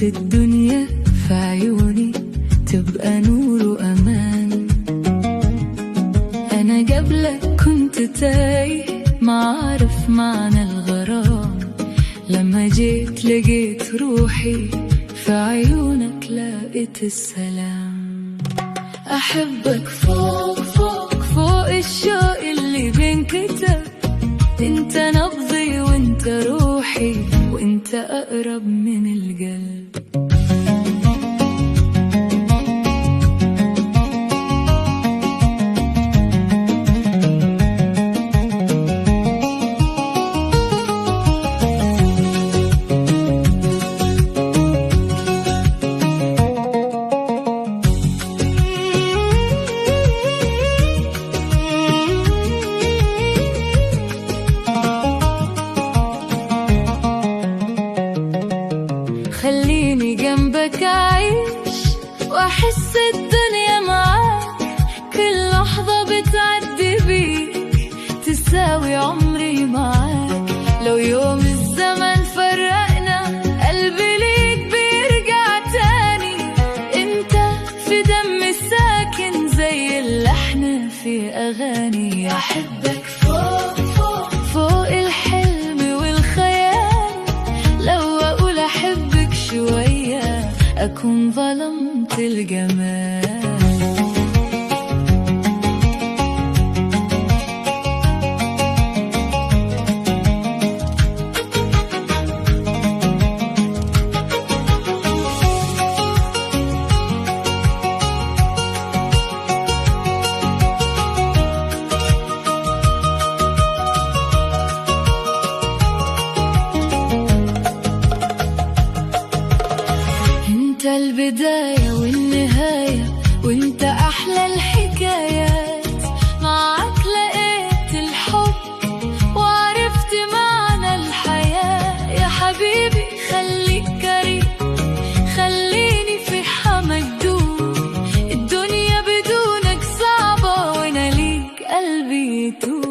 قلت الدنيا في عيوني تبقى نور وأمان. أنا قبلك كنت تايه ما عارف معنى الغرام، لما جيت لقيت روحي في عيونك لقيت السلام. أحبك فوق فوق فوق الشوق اللي بينكتب، انت نبضي وانت روحي وانت أقرب من القلب. خليني جنبك أعيش وأحس الدنيا معاك، كل لحظة بتعدي بيك تساوي عمري معاك. لو يوم الزمن فرقنا قلبي ليك بيرجع تاني، انت في دمي ساكن زي اللحن في أغاني. أحبك فوق فوق فوق الحلم والخيال، لو أقول أحبك شوية أكون ظلمت الجمال. انت البداية والنهاية وانت أحلى الحكايات، معك لقيت الحب وعرفت معنى الحياة. يا حبيبي خليك كريم، خليني في حماك دوب، الدنيا بدونك صعبة وانا ليك قلبي يتوب.